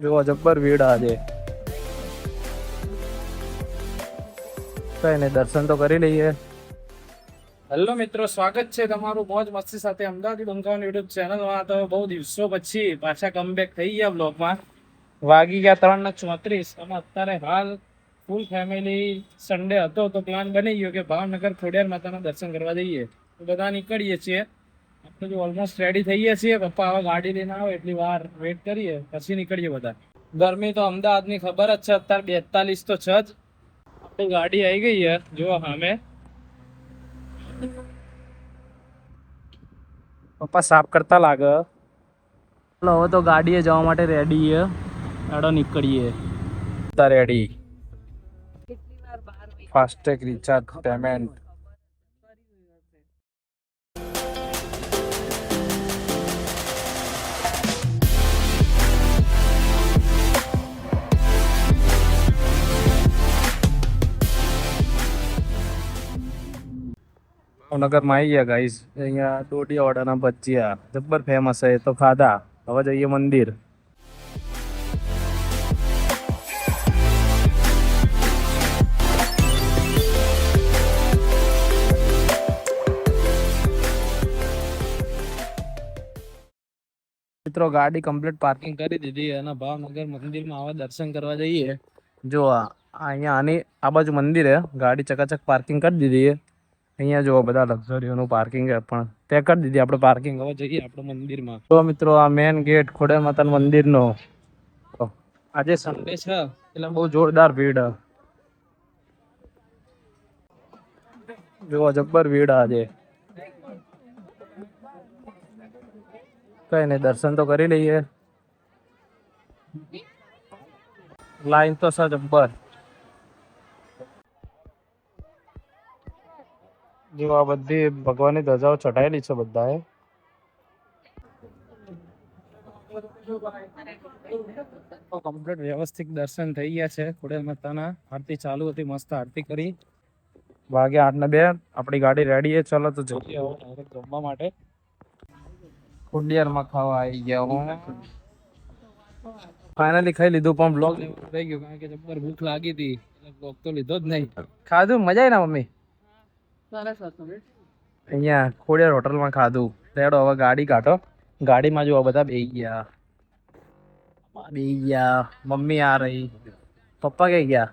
જો જબ્બર ભીડ આજે કઈ નહીં દર્શન તો કરી લઈએ. હેલો મિત્રો, સ્વાગત છે તમારું મોજ મસ્તી સાથે અમદાવાદ બંકાવન યુટ્યુબ ચેનલમાં. તો બહુ દિવસો પછી પાછા કમબેક થઈ ગયા બ્લોગમાં. વાગી ગયા 3:34 અને અત્યારે હાલ ફૂલ ફેમિલી સન્ડે હતો તો પ્લાન બની ગયો કે ભાવનગર ખોડિયાર માતાના દર્શન કરવા જઈએ. તો બધા નીકળીએ છીએ. આપણે જો ઓલમોસ્ટ રેડી થઈએ છીએ. પપ્પા હવે ગાડી લઈને આવે એટલી વાર વેઇટ કરીએ પછી નીકળીએ બધા. ગરમી તો અમદાવાદની ખબર જ છે, અત્યારે 42 તો છે જ. આપણી ગાડી આવી ગઈ છે જો સામે. પપ્પા સાફ કરતા લાગે. ચલો હવે તો ગાડીએ જવા માટે રેડી છે. આડો નીકળીએ. રેડી. FASTag recharge payment. ભાવનગરમાં આવી ગયા ગાઈસ. અહીંયા દોઢિયાવાડાના ભજીયા જબ્બર ફેમસ છે, તો ખાધા. હવે જઈએ મંદિર. મિત્રો ગાડી કમ્પ્લીટ પાર્કિંગ કરી દીધી અને ભાવનગર મંદિરમાં હવે દર્શન કરવા જઈએ. જો અહીંયા આ બાજુ મંદિર છે, ગાડી ચકાચક પાર્કિંગ કરી દીધી. અહીંયા જો બધા લક્ઝરીઓનું પાર્કિંગ છે, પણ તે કરી દીધી આપણે પાર્કિંગ. હવે જઈએ આપણે મંદિરમાં. તો મિત્રો આ મેન ગેટ ખોડિયાર માતાના મંદિરનો. આજે સન્ડે છે એટલે બહુ જોરદાર ભીડ. જો જબ્બર ભીડ આજે. કઈ નહીં દર્શન તો કરી લઈએ. લાઈન તો છે જબ્બર. જો આ બધી ભગવાનની ધજાઓ ચઢાયેલી છે બધાએ. કમ્પ્લીટ વ્યવસ્થિત દર્શન થઈ ગયા છે ખોડિયાર માતાના. આરતી ચાલુ હતી, મસ્ત આરતી કરી. વાગ્યા 8:02. આપણી ગાડી રેડી છે. ચલો તો જઈએ હવે ડાયરેક્ટ જમવા માટે. ખોડિયારમાં ખાવા આવી ગયા હું. ફાઇનલી ખાઈ લીધું, પણ બ્લોગ રહી ગયો કારણ કે જબ્બર ભૂખ લાગી હતી એટલે બ્લોગ તો લીધો જ નહીં. ખાધું મજા આવી ને મમ્મી? અહીંયા ખોડિયાર હોટલમાં ખાધું. તેડો હવે ગાડી કાઢો. ગાડીમાં જો બધા બેસી ગયા. મમ્મી આ રહી. પપ્પા કઈ ગયા?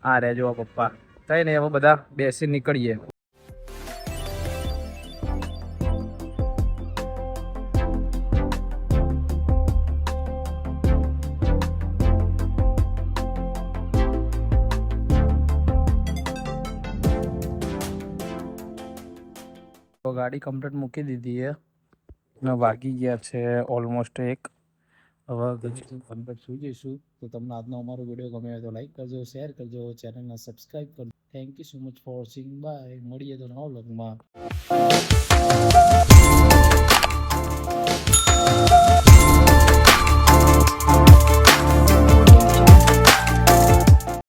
આ રે જો પપ્પા. કઈ નહીં હવે બધા બેસી નીકળીએ. ગાડી કમ્પ્લીટ મૂકી દીધી છે અને વાગી ગયા છે ઓલમોસ્ટ 1. હવે અંદર સુઈ જઈશું. તો તમને આજનો અમારો વિડીયો ગમે તો લાઈક કરજો, શેર કરજો, ચેનલને સબસ્ક્રાઈબ કરજો. Thank you so much for watching. Bye. મળીએ તો નવા વ્લોગમાં.